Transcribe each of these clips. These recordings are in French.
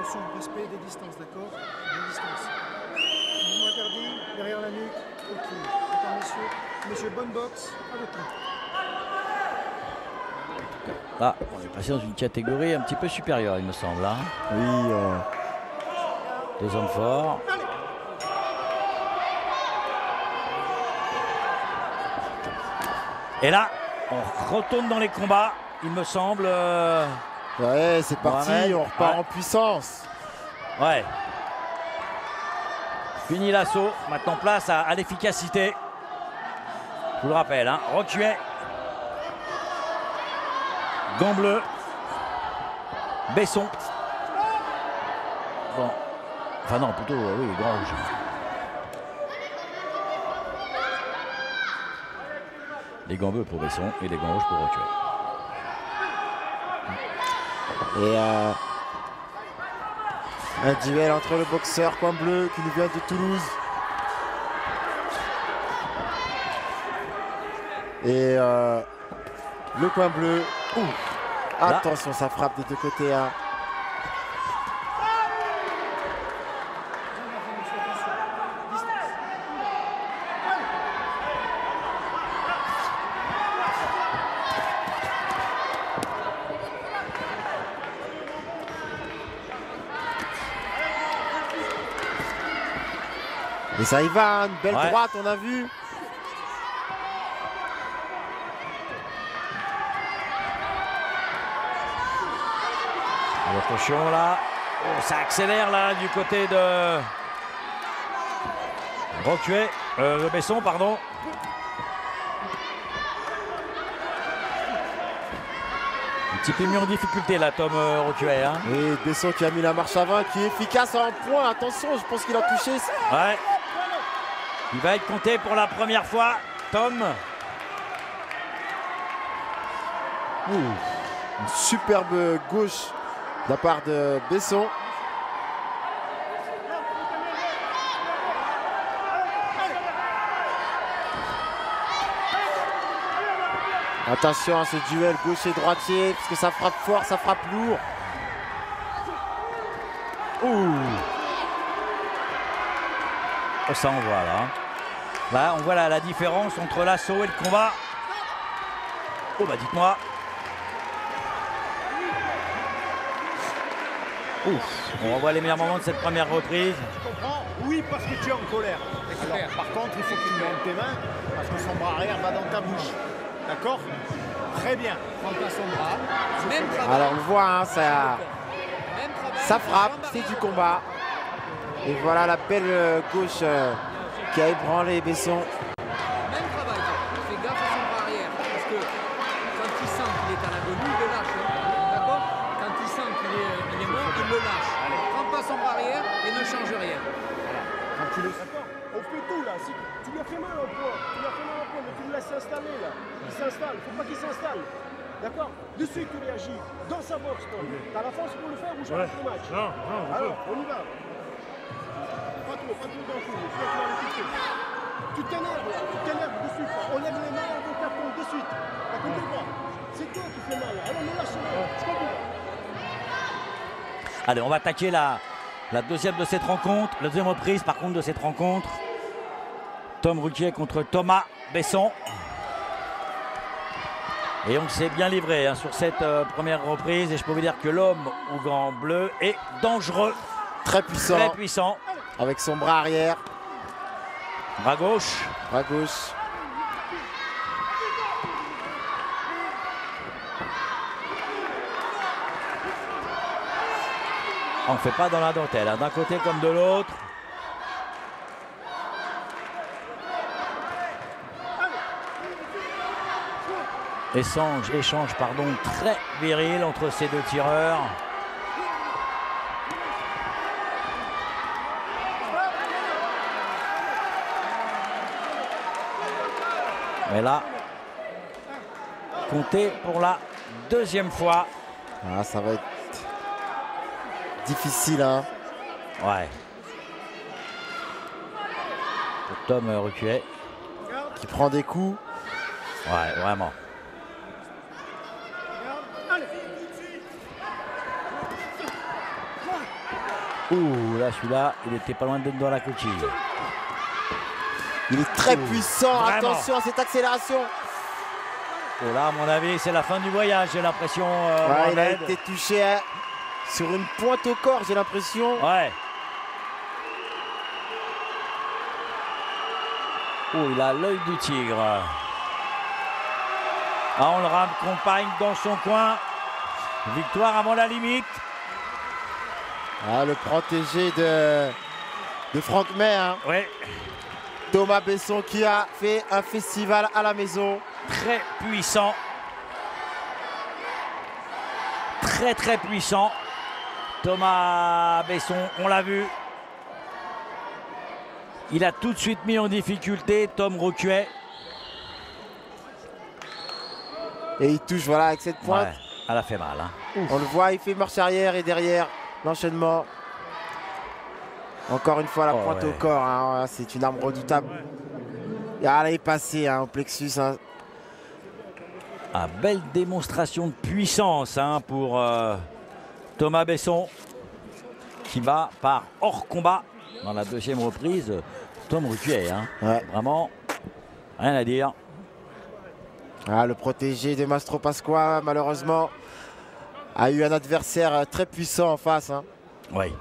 attention, respect des distances, d'accord? Des distances. Mouvement interdit, derrière la nuque, ok. Attends, messieurs. Messieurs, bonne boxe, à votre temps. Là, on est passé dans une catégorie un petit peu supérieure, il me semble. Hein. Oui. Deux hommes forts. Et là, on retourne dans les combats, il me semble. Ouais, c'est parti, Mohamed. on repart Ouais. en puissance. Ouais. Fini l'assaut, maintenant place à l'efficacité. Je vous le rappelle, hein, Rocuet. Gants bleus. Besson. Bon. Enfin non, plutôt, oui, grand rouge. Les gants bleus pour Besson et les gants rouges pour Rocuet. Et un duel entre le boxeur coin bleu qui nous vient de Toulouse et le coin bleu. Attention, ça frappe des deux côtés. Hein. Et ça y va, une belle droite, on a vu. Attention là, oh, ça accélère là du côté de Rocuet, de Besson, pardon. Un petit peu mis en difficulté là, Tom Rocuet. Hein. Et Besson qui a mis la marche avant, qui est efficace en point. Attention, je pense qu'il a touché. Ouais. Il va être compté pour la première fois, Tom. Une superbe gauche de la part de Besson. Attention à ce duel gauche et droitier, parce que ça frappe fort, ça frappe lourd. Oh, ça on voit là. Là, on voit la différence entre l'assaut et le combat. Oh bah dites-moi. On revoit les meilleurs moments de cette première reprise. Tu comprends? Oui, parce que tu es en colère. Alors, par contre, il faut que tu montes tes mains, parce que son bras arrière va dans ta bouche. D'accord? Très bien. Prends pas son bras. Alors on le voit, hein, ça frappe, c'est du combat. Et voilà la belle gauche qui a ébranlé Besson. Même travail, fais gaffe à son bras arrière, parce que quand il sent qu'il est à l'agonie, il le lâche. D'accord? Quand il sent qu'il est mort, il le lâche. Prends pas son bras arrière et ne change rien. Quand tu le... D'accord? On fait tout là. Si tu lui as fait mal au poing, mais tu le laisses s'installer là. Il s'installe, il ne faut pas qu'il s'installe. D'accord? De suite tu réagis. Dans sa boxe, toi. T'as la force pour le faire ou je arrête le match? Non, alors, on y va. Pas trop d'un coup. Tu t'énerves là, de suite. Là. On lève les mains, on carton de suite. T'as compris quoi? C'est toi qui fais mal. Alors ne lâche rien. Je comprends. Allez, on va attaquer la deuxième de cette rencontre, la deuxième reprise par contre de cette rencontre. Tom Rocuet contre Thomas Besson. Et on s'est bien livré hein, sur cette première reprise. Et je peux vous dire que l'homme au gant bleu est dangereux. Très puissant. Très puissant. Avec son bras arrière. Bras gauche. Bras gauche. On ne fait pas dans la dentelle, hein, d'un côté comme de l'autre. Échange pardon, très viril entre ces deux tireurs. Mais là, compté pour la deuxième fois. Ah, ça va être difficile. Hein. Ouais. Pour Tom Rocuet. Qui prend des coups. Ouais, vraiment. Ouh, là, celui-là, il était pas loin d'être dans la coquille. Il est très puissant. Vraiment. Attention à cette accélération. Oh là, à mon avis, c'est la fin du voyage, j'ai l'impression. Ouais, il a Mohamed. été touché hein, sur une pointe au corps, j'ai l'impression. Ouais. Oh, il a l'œil du tigre. Ah, on le raccompagne dans son coin. Victoire avant la limite. Ah, le protégé de Franck May. Hein. Ouais. Thomas Besson qui a fait un festival à la maison. Très puissant. Très très puissant. Thomas Besson, on l'a vu. Il a tout de suite mis en difficulté Tom Rocuet. Et il touche voilà avec cette pointe. Ouais, elle a fait mal. Hein. On le voit, il fait marche arrière et derrière l'enchaînement. Encore une fois la pointe ouais. au corps. Hein. C'est une arme redoutable. Et elle est passée hein, au plexus. Hein. Ah, belle démonstration de puissance hein, pour Thomas Besson qui va par hors combat dans la deuxième reprise. Tom Rocuet, hein. Ouais. Vraiment rien à dire. Ah, le protégé de Mastro Pasqua malheureusement a eu un adversaire très puissant en face. Hein. Oui.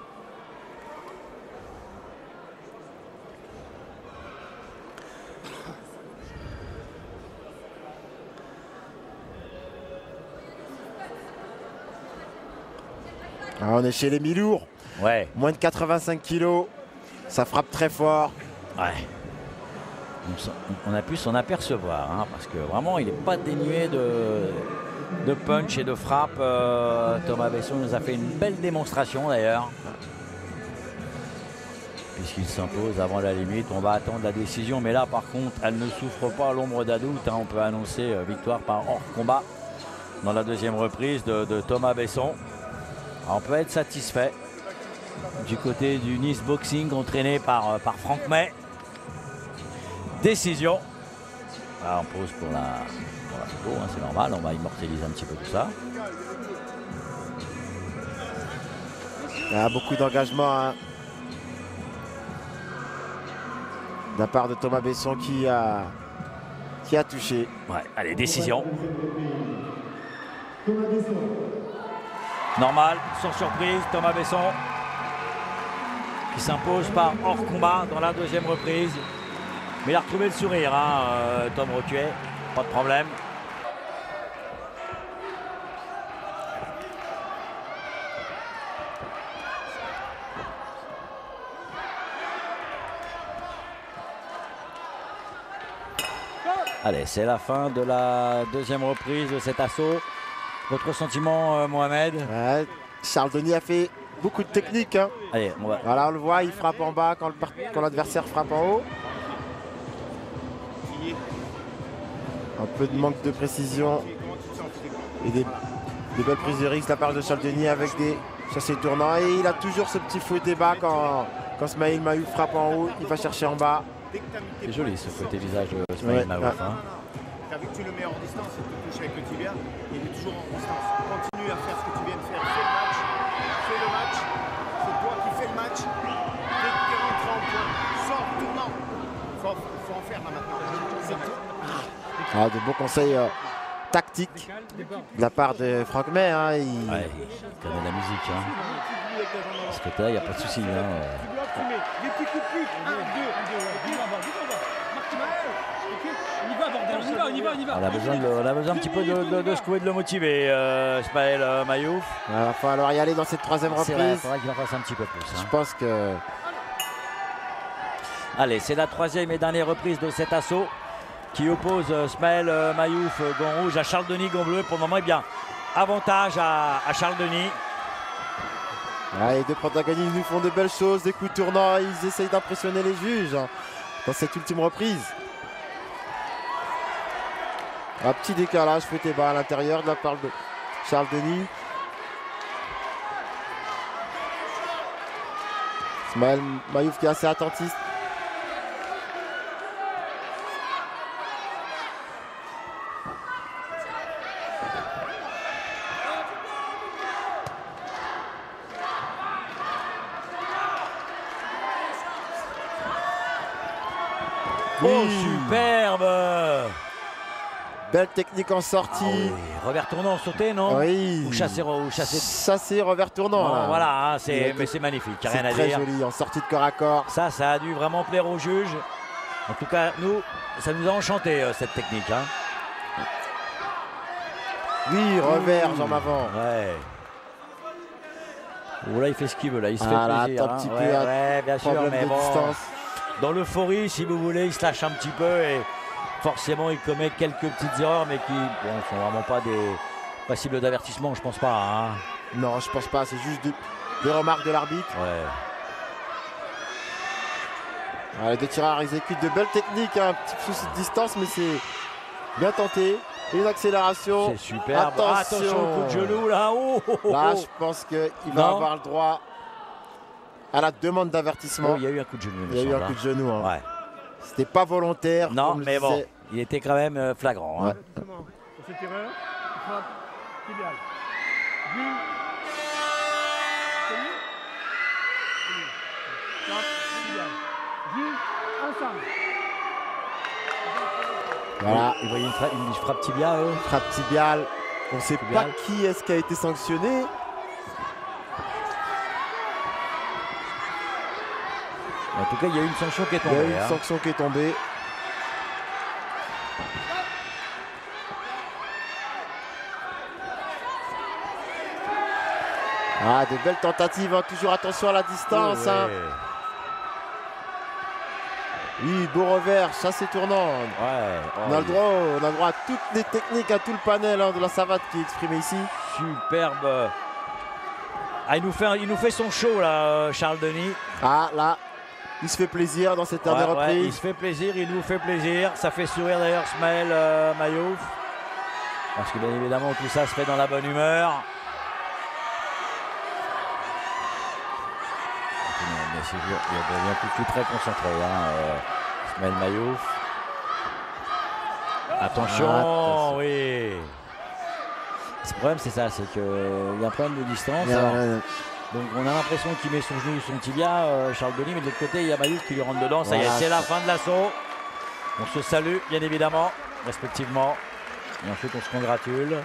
Ah, on est chez les mi-lourds. Ouais. Moins de 85 kilos. Ça frappe très fort. Ouais. On a pu s'en apercevoir, hein, parce que vraiment, il n'est pas dénué de punch et de frappe. Thomas Besson nous a fait une belle démonstration d'ailleurs. Puisqu'il s'impose avant la limite, on va attendre la décision. Mais là, par contre, elle ne souffre pas l'ombre d'un doute. Hein. On peut annoncer victoire par hors combat dans la deuxième reprise de Thomas Besson. Alors, on peut être satisfait du côté du Nice Boxing entraîné par Franck May. Décision. Là, on pose pour la photo, hein, c'est normal, on va immortaliser un petit peu tout ça. Il y a beaucoup d'engagement hein, de la part de Thomas Besson qui a touché. Ouais, allez, décision. Normal, sans surprise, Thomas Besson qui s'impose par hors combat dans la deuxième reprise. Mais il a retrouvé le sourire, hein, Tom Rocuet, pas de problème. Allez, c'est la fin de la deuxième reprise de cet assaut. Votre sentiment, Mohamed? Ouais, Charles Denis a fait beaucoup de technique. Hein. Allez, on va... Voilà, on le voit, il frappe en bas quand l'adversaire frappe en haut. Un peu de manque de précision et des belles prises de risque de la part de Charles Denis avec des chassés tournants. Et il a toujours ce petit fouetté bas quand Smaïl Mayouf frappe en haut, il va chercher en bas. C'est joli ce côté visage de Smaïl Mayouf. Hein. T'as vu que tu le mets hors distance et tu touches avec le tibia, il est toujours en distance. Continue à faire ce que tu viens de faire. Fais le match. C'est toi qui fais le match. Dès que tu es rentré en point, sors, tournant. Faut en faire là maintenant. C'est tout. Ah, de beaux conseils tactiques de la part de Franck May. Hein, Ouais, il connaît la musique. Hein. Parce que là, il n'y a pas de souci. Hein. Tu bloques, tu mets des petits coups de pied. 1, 2, 1, 2, On y va. On a besoin un petit peu de secouer, de le motiver, Smaïl Mayouf. Il va falloir y aller dans cette troisième C'est vrai, il reprise. faudra qu'il en fasse un petit peu plus. Je Hein. pense que... Allez, c'est la troisième et dernière reprise de cet assaut qui oppose Smaïl Mayouf, gant rouge, à Charles Denis, gant bleu. Pour le moment, eh bien, avantage à Charles Denis. Ah, les deux protagonistes nous font de belles choses, des coups tournants, ils essayent d'impressionner les juges hein, dans cette ultime reprise. Un petit décalage fouetté bas à l'intérieur de la part de Charles Denis. Smaïl Mayouf qui est assez attentiste. Oh, superbe! Belle technique en sortie. Ah oui. Revers tournant, sauté, non? Oui. Ou chassé. Chassé, revers tournant. Non, là. voilà, hein, mais c'est magnifique, rien à C'est dire. très joli, en sortie de corps à corps. Ça a dû vraiment plaire aux juges. En tout cas, nous, ça nous a enchanté cette technique. Hein. Oui, revers, jambes avant. Ouais. Oh là, il fait ce qu'il veut, là. Il se fait Là, plaisir. attends un petit peu, ouais, bien sûr, problème mais de bon. distance. Dans l'euphorie, si vous voulez, il se lâche un petit peu et forcément, il commet quelques petites erreurs, mais qui ne sont vraiment pas des passibles d'avertissement, je pense pas. Hein. Non, je pense pas, c'est juste des remarques de l'arbitre. Ouais. Les deux tireurs exécutent de belles techniques, hein. Un petit souci de distance, mais c'est bien tenté. Une accélération. C'est superbe. Attention au coup de genou là. Oh, oh, oh. Là, je pense qu'il va avoir le droit à la demande d'avertissement. Oh, il y a eu un coup de genou. Il y a eu un coup de genou. Hein. Ouais. C'était pas volontaire. Non, comme mais je bon, disais. il était quand même flagrant. Ouais. Hein. Pour cette erreur, frappe tibiale. Vue. Frappe tibiale. Vue ensemble. Voilà. Vous voyez une frappe tibia, eux. Frappe tibiale. On ne sait Tibiale. pas qui est-ce qui a été sanctionné. En tout cas, il y a eu une sanction qui est Il y a tombée. eu une hein. sanction qui est tombée. De belles tentatives, hein. Toujours attention à la distance. Oh, ouais. Hein. Oui, beau revers, chassé tournant. Ouais. On a le droit à toutes les techniques, à tout le panel de la savate qui est exprimé ici. Superbe. Ah, il nous fait son show là, Charles Denis. Là, il se fait plaisir dans cette dernière Ouais, reprise. il se fait plaisir, il nous fait plaisir. Ça fait sourire d'ailleurs Smaël Mayouf. Parce que bien évidemment tout ça se fait dans la bonne humeur. Bien sûr, il devient tout de suite très concentré. Smaël Mayouf. Attention, oui. Le problème c'est ça, c'est qu'il y a un problème de distance. Donc on a l'impression qu'il met son genou, son tibia, Charles Denis, mais de l'autre côté il y a Mayouf qui lui rentre dedans. Ça y est, c'est la fin de l'assaut. On se salue bien évidemment, respectivement. Et ensuite on se congratule.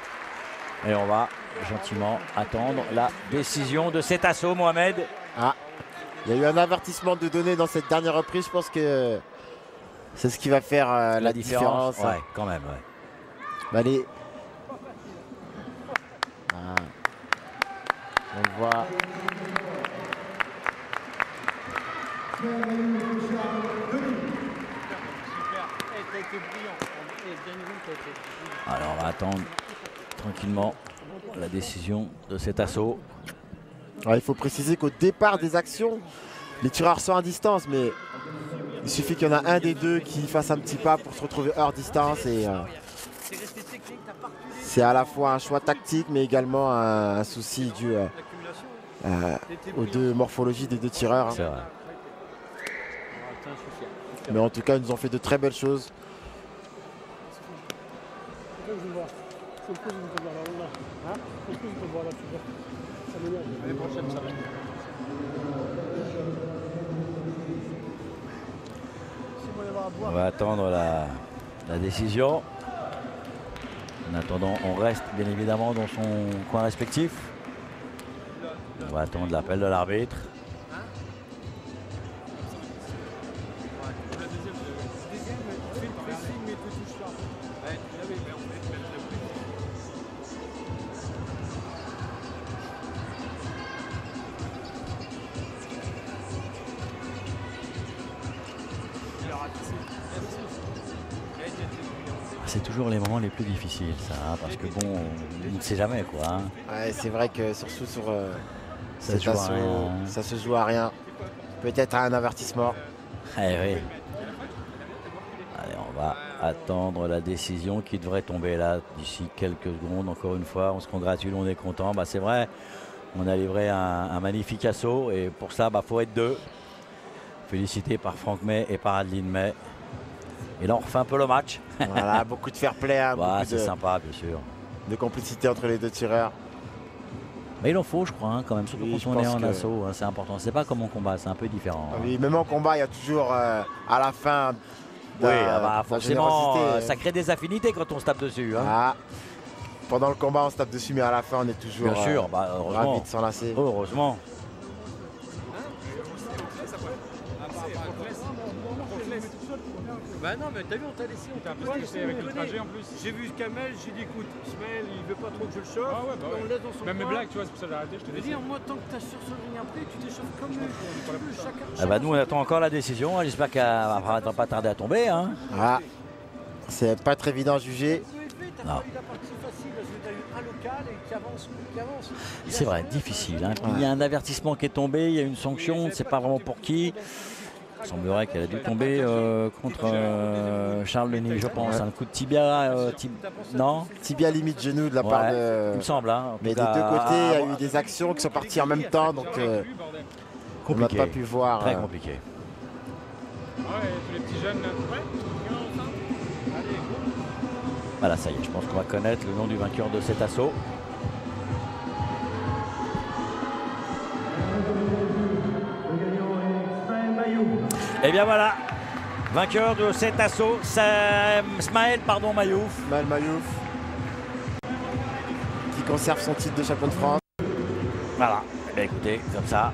Et on va gentiment attendre la décision de cet assaut, Mohamed. Il y a eu un avertissement de donner dans cette dernière reprise. Je pense que c'est ce qui va faire la différence. Ouais, quand même. Ouais. Allez. On le voit. Alors on va attendre tranquillement la décision de cet assaut. Il faut préciser qu'au départ des actions, les tireurs sont à distance, mais il suffit qu'il y en a un des deux qui fasse un petit pas pour se retrouver hors distance. Et c'est à la fois un choix tactique, mais également un souci dû aux deux morphologies des deux tireurs. C'est vrai. Mais en tout cas, ils nous ont fait de très belles choses. On va attendre la décision. En attendant, on reste bien évidemment dans son coin respectif. On va attendre l'appel de l'arbitre. C'est toujours les moments les plus difficiles, ça, hein, parce que bon, on ne sait jamais quoi. Hein. Ouais, c'est vrai que surtout sur Ça cet se joue à assaut, rien. ça se joue à rien. Peut-être à un avertissement. Eh oui. Allez, on va attendre la décision qui devrait tomber là d'ici quelques secondes. Encore une fois, on se congratule, on est content. C'est vrai, on a livré un magnifique assaut et pour ça, faut être deux. Félicité par Franck May et par Adeline May. Et là, on refait un peu le match. Voilà, beaucoup de fair play, hein, beaucoup C'est sympa, bien sûr. de complicité entre les deux tireurs. Mais il en faut, je crois, quand même, surtout Oui, quand je on est pense en que- assaut. C'est important. C'est pas comme en combat, c'est un peu différent. Oui, même en combat, il y a toujours à la fin Oui, la forcément, générosité. ça crée des affinités quand on se tape dessus. Hein. Ah, pendant le combat, on se tape dessus, mais à la fin, on est toujours Bien sûr, heureusement. ravis de s'enlacer. Heureusement. Bah non, mais t'as vu, on t'a laissé, on t'a laissé avec le trajet en plus. J'ai vu Kamel, j'ai dit écoute, Ismaël, il veut pas trop que je le chauffe, Ah ouais, bah ouais. on le laisse dans son Même mes coin. blagues, tu vois, c'est pour ça que j'ai arrêté, je te Je veux dis. dire, moi, tant que t'assures sur le ring après, tu t'échauffes comme tu veux, chacun. Ah bah, nous, on attend encore la décision. J'espère qu'elle va pas tarder à tomber. Hein. Ah, c'est pas très évident à juger. Non. C'est vrai, difficile. Hein. Puis, il y a un avertissement qui est tombé, il y a une sanction, on ne sait pas vraiment pour qui. Il semblerait qu'elle a dû tomber contre Charles Lenny, je pense. Un coup de tibia. Non, Tibia limite genou de la part ouais, de. il me semble. Hein. En Mais tout des cas, deux côtés, il y a eu des actions qui sont parties en même temps, donc on n'a compliqué. pas pu voir. Très compliqué. Ouais, tous les petits jeunes là. Voilà, ça y est, je pense qu'on va connaître le nom du vainqueur de cet assaut. Et bien voilà, vainqueur de cet assaut, Smaël Mayouf. Ismaël Mayouf, qui conserve son titre de champion de France. Voilà, eh bien, écoutez, comme ça,